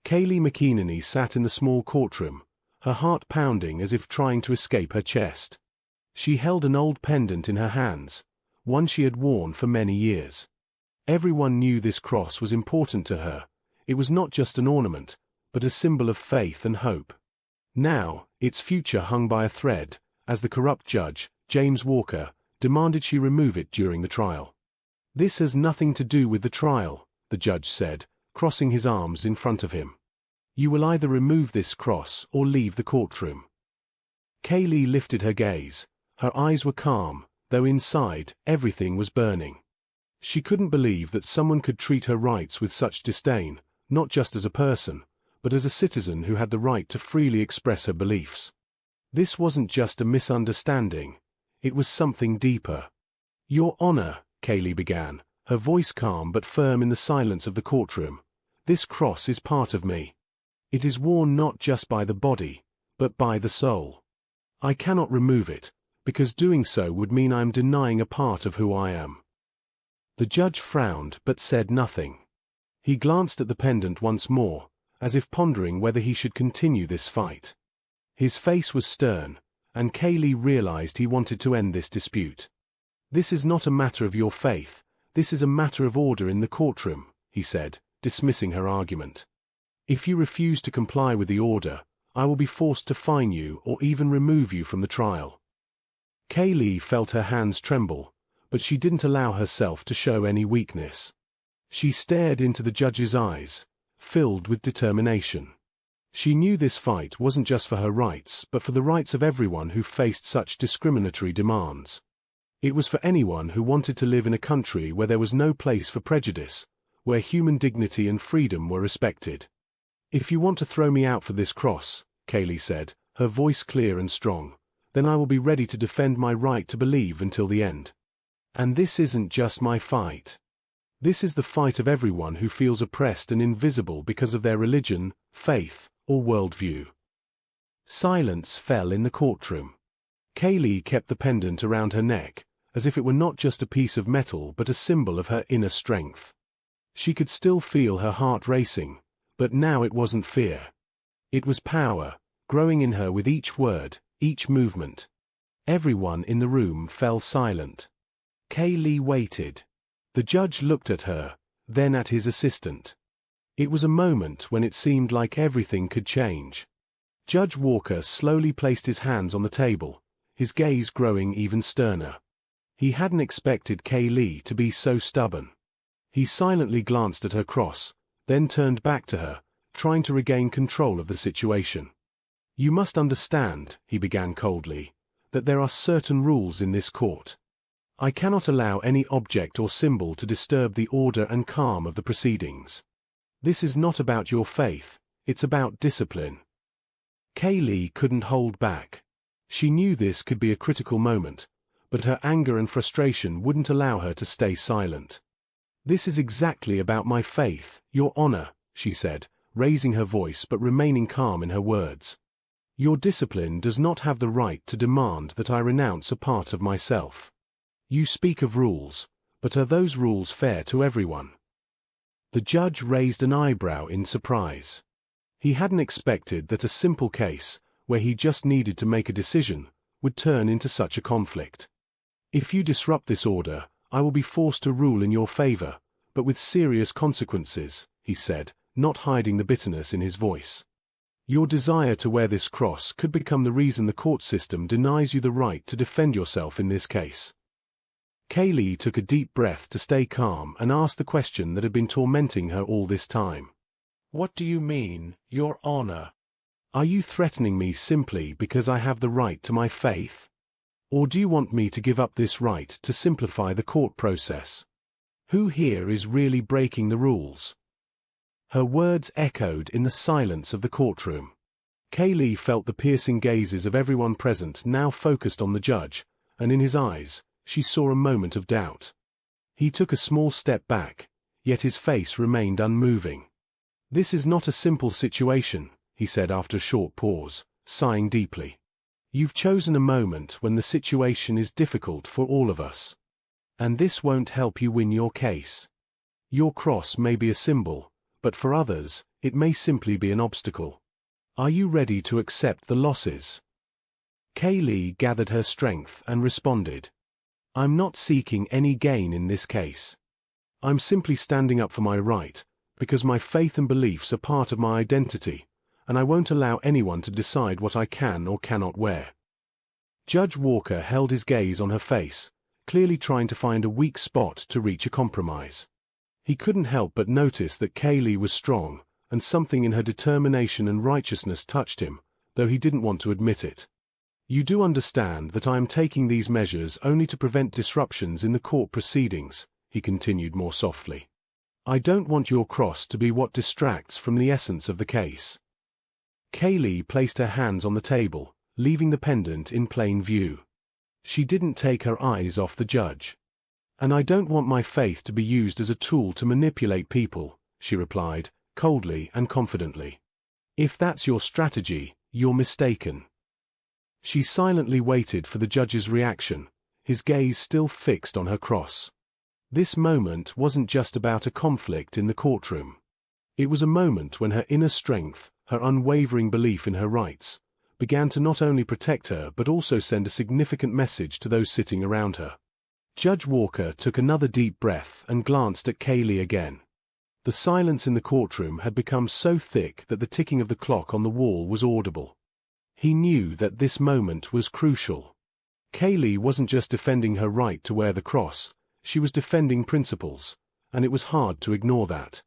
Kaylee McEnany sat in the small courtroom, her heart pounding as if trying to escape her chest. She held an old pendant in her hands, one she had worn for many years. Everyone knew this cross was important to her. It was not just an ornament, but a symbol of faith and hope. Now, its future hung by a thread, as the corrupt judge, James Walker, demanded she remove it during the trial. "This has nothing to do with the trial," the judge said, crossing his arms in front of him. "You will either remove this cross or leave the courtroom." Kaylee lifted her gaze. Her eyes were calm, though inside, everything was burning. She couldn't believe that someone could treat her rights with such disdain, not just as a person, but as a citizen who had the right to freely express her beliefs. This wasn't just a misunderstanding. It was something deeper. "Your Honor," Kaylee began, her voice calm but firm in the silence of the courtroom, "this cross is part of me. It is worn not just by the body, but by the soul. I cannot remove it, because doing so would mean I am denying a part of who I am." The judge frowned but said nothing. He glanced at the pendant once more, as if pondering whether he should continue this fight. His face was stern, and Kaylee realized he wanted to end this dispute. "This is not a matter of your faith, this is a matter of order in the courtroom," he said, dismissing her argument. "If you refuse to comply with the order, I will be forced to fine you or even remove you from the trial." Kaylee felt her hands tremble, but she didn't allow herself to show any weakness. She stared into the judge's eyes, filled with determination. She knew this fight wasn't just for her rights, but for the rights of everyone who faced such discriminatory demands. It was for anyone who wanted to live in a country where there was no place for prejudice, where human dignity and freedom were respected. "If you want to throw me out for this cross," Kaylee said, her voice clear and strong, "then I will be ready to defend my right to believe until the end. And this isn't just my fight. This is the fight of everyone who feels oppressed and invisible because of their religion, faith, or worldview." Silence fell in the courtroom. Kaylee kept the pendant around her neck, as if it were not just a piece of metal but a symbol of her inner strength. She could still feel her heart racing, but now it wasn't fear. It was power, growing in her with each word, each movement. Everyone in the room fell silent. Kaylee waited. The judge looked at her, then at his assistant. It was a moment when it seemed like everything could change. Judge Walker slowly placed his hands on the table, his gaze growing even sterner. He hadn't expected Kaylee to be so stubborn. He silently glanced at her cross, then turned back to her, trying to regain control of the situation. "You must understand," he began coldly, "that there are certain rules in this court. I cannot allow any object or symbol to disturb the order and calm of the proceedings. This is not about your faith, it's about discipline." Kaylee couldn't hold back. She knew this could be a critical moment, but her anger and frustration wouldn't allow her to stay silent. "This is exactly about my faith, Your Honor," she said, raising her voice but remaining calm in her words. "Your discipline does not have the right to demand that I renounce a part of myself. You speak of rules, but are those rules fair to everyone?" The judge raised an eyebrow in surprise. He hadn't expected that a simple case, where he just needed to make a decision, would turn into such a conflict. "If you disrupt this order, I will be forced to rule in your favor, but with serious consequences," he said, not hiding the bitterness in his voice. "Your desire to wear this cross could become the reason the court system denies you the right to defend yourself in this case." Kaylee took a deep breath to stay calm and asked the question that had been tormenting her all this time. "What do you mean, Your Honor? Are you threatening me simply because I have the right to my faith? Or do you want me to give up this right to simplify the court process? Who here is really breaking the rules?" Her words echoed in the silence of the courtroom. Kaylee felt the piercing gazes of everyone present now focused on the judge, and in his eyes, she saw a moment of doubt. He took a small step back, yet his face remained unmoving. "This is not a simple situation," he said after a short pause, sighing deeply. "You've chosen a moment when the situation is difficult for all of us. And this won't help you win your case. Your cross may be a symbol, but for others, it may simply be an obstacle. Are you ready to accept the losses? Kaylee gathered her strength and responded. I'm not seeking any gain in this case. I'm simply standing up for my right, because my faith and beliefs are part of my identity, and I won't allow anyone to decide what I can or cannot wear. Judge Walker held his gaze on her face, clearly trying to find a weak spot to reach a compromise. He couldn't help but notice that Kaylee was strong, and something in her determination and righteousness touched him, though he didn't want to admit it. You do understand that I am taking these measures only to prevent disruptions in the court proceedings, he continued more softly. I don't want your cross to be what distracts from the essence of the case. Kaylee placed her hands on the table, leaving the pendant in plain view. She didn't take her eyes off the judge. And I don't want my faith to be used as a tool to manipulate people, she replied, coldly and confidently. If that's your strategy, you're mistaken. She silently waited for the judge's reaction, his gaze still fixed on her cross. This moment wasn't just about a conflict in the courtroom. It was a moment when her inner strength, her unwavering belief in her rights, began to not only protect her but also send a significant message to those sitting around her. Judge Walker took another deep breath and glanced at Kaylee again. The silence in the courtroom had become so thick that the ticking of the clock on the wall was audible. He knew that this moment was crucial. Kaylee wasn't just defending her right to wear the cross, she was defending principles, and it was hard to ignore that.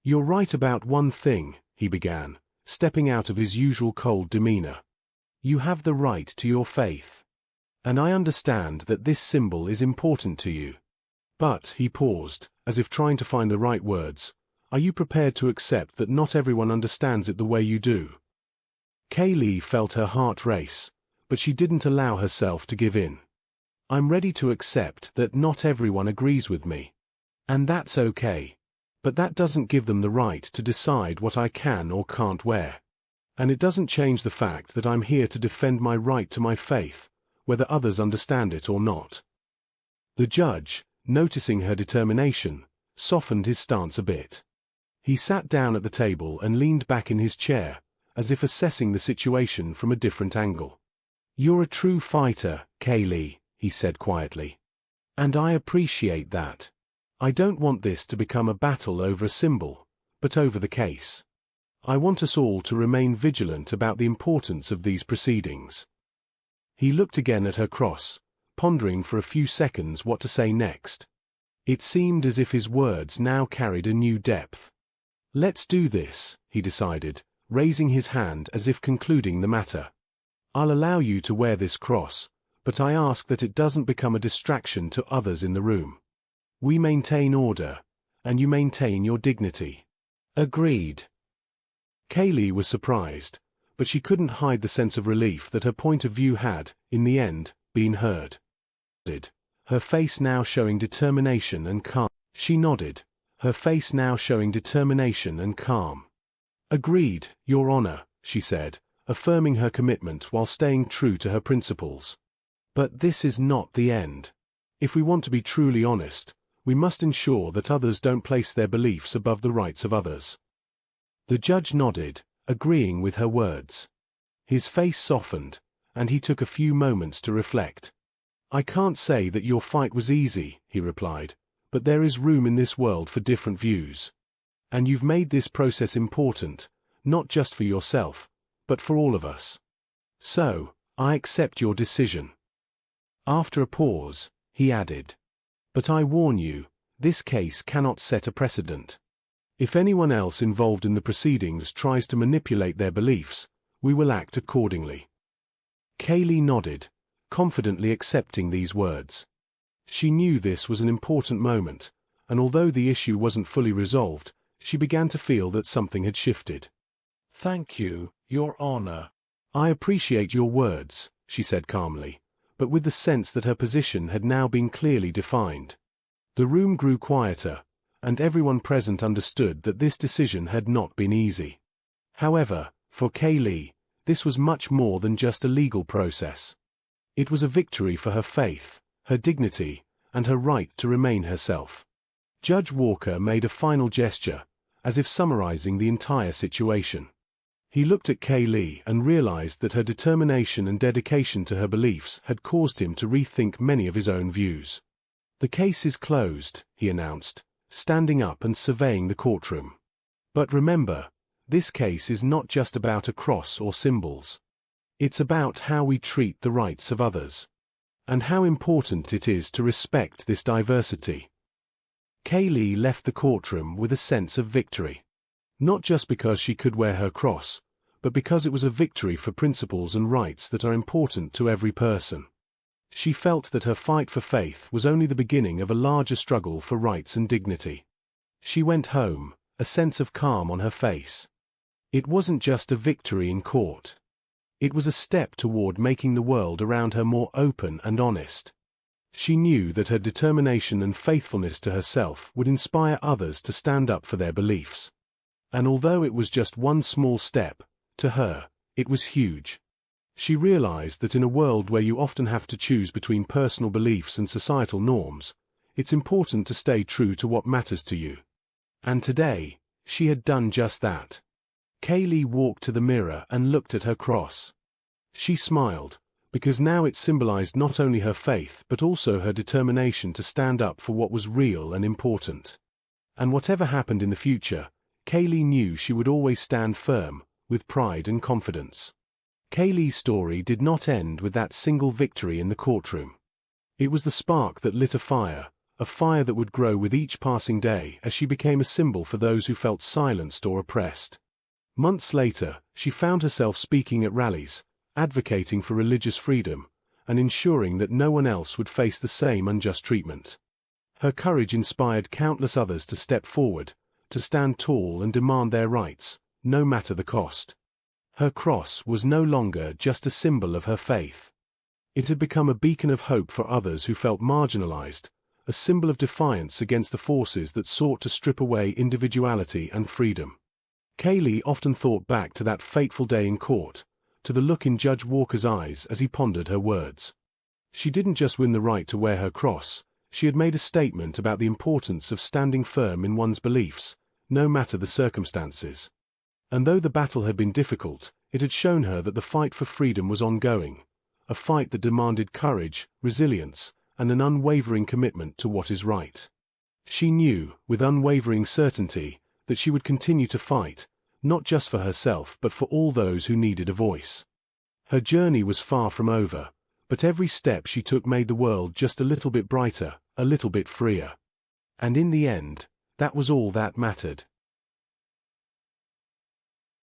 You're right about one thing, he began, stepping out of his usual cold demeanor. You have the right to your faith. And I understand that this symbol is important to you. But, he paused, as if trying to find the right words, are you prepared to accept that not everyone understands it the way you do? Kaylee felt her heart race, but she didn't allow herself to give in. I'm ready to accept that not everyone agrees with me. And that's okay. But that doesn't give them the right to decide what I can or can't wear. And it doesn't change the fact that I'm here to defend my right to my faith, whether others understand it or not. The judge, noticing her determination, softened his stance a bit. He sat down at the table and leaned back in his chair, as if assessing the situation from a different angle. You're a true fighter, Kaylee, he said quietly. And I appreciate that. I don't want this to become a battle over a symbol, but over the case. I want us all to remain vigilant about the importance of these proceedings. He looked again at her cross, pondering for a few seconds what to say next. It seemed as if his words now carried a new depth. Let's do this, he decided, raising his hand as if concluding the matter. I'll allow you to wear this cross, but I ask that it doesn't become a distraction to others in the room. We maintain order, and you maintain your dignity. Agreed. Kaylee was surprised, but she couldn't hide the sense of relief that her point of view had, in the end, been heard. Her face now showing determination and calm. She nodded, her face now showing determination and calm. Agreed, Your Honor, she said, affirming her commitment while staying true to her principles. But this is not the end. If we want to be truly honest, we must ensure that others don't place their beliefs above the rights of others. The judge nodded, agreeing with her words. His face softened, and he took a few moments to reflect. I can't say that your fight was easy, he replied, but there is room in this world for different views. And you've made this process important, not just for yourself, but for all of us. So, I accept your decision. After a pause, he added, but I warn you, this case cannot set a precedent. If anyone else involved in the proceedings tries to manipulate their beliefs, we will act accordingly. Kaylee nodded, confidently accepting these words. She knew this was an important moment, and although the issue wasn't fully resolved, she began to feel that something had shifted. Thank you, Your Honor. I appreciate your words, she said calmly, but with the sense that her position had now been clearly defined. The room grew quieter, and everyone present understood that this decision had not been easy. However, for Kaylee, this was much more than just a legal process. It was a victory for her faith, her dignity, and her right to remain herself. Judge Walker made a final gesture, as if summarizing the entire situation. He looked at Kaylee and realized that her determination and dedication to her beliefs had caused him to rethink many of his own views. "The case is closed," he announced, standing up and surveying the courtroom. "But remember, this case is not just about a cross or symbols. It's about how we treat the rights of others, and how important it is to respect this diversity." Kaylee left the courtroom with a sense of victory. Not just because she could wear her cross, but because it was a victory for principles and rights that are important to every person. She felt that her fight for faith was only the beginning of a larger struggle for rights and dignity. She went home, a sense of calm on her face. It wasn't just a victory in court. It was a step toward making the world around her more open and honest. She knew that her determination and faithfulness to herself would inspire others to stand up for their beliefs. And although it was just one small step, to her, it was huge. She realized that in a world where you often have to choose between personal beliefs and societal norms, it's important to stay true to what matters to you. And today, she had done just that. Kaylee walked to the mirror and looked at her cross. She smiled, because now it symbolized not only her faith but also her determination to stand up for what was real and important. And whatever happened in the future, Kaylee knew she would always stand firm, with pride and confidence. Kaylee's story did not end with that single victory in the courtroom. It was the spark that lit a fire that would grow with each passing day as she became a symbol for those who felt silenced or oppressed. Months later, she found herself speaking at rallies, advocating for religious freedom, and ensuring that no one else would face the same unjust treatment. Her courage inspired countless others to step forward, to stand tall and demand their rights, no matter the cost. Her cross was no longer just a symbol of her faith. It had become a beacon of hope for others who felt marginalized, a symbol of defiance against the forces that sought to strip away individuality and freedom. Kaylee often thought back to that fateful day in court, to the look in Judge Walker's eyes as he pondered her words. She didn't just win the right to wear her cross, she had made a statement about the importance of standing firm in one's beliefs, no matter the circumstances. And though the battle had been difficult, it had shown her that the fight for freedom was ongoing, a fight that demanded courage, resilience, and an unwavering commitment to what is right. She knew, with unwavering certainty, that she would continue to fight, not just for herself but for all those who needed a voice. Her journey was far from over, but every step she took made the world just a little bit brighter, a little bit freer. And in the end, that was all that mattered.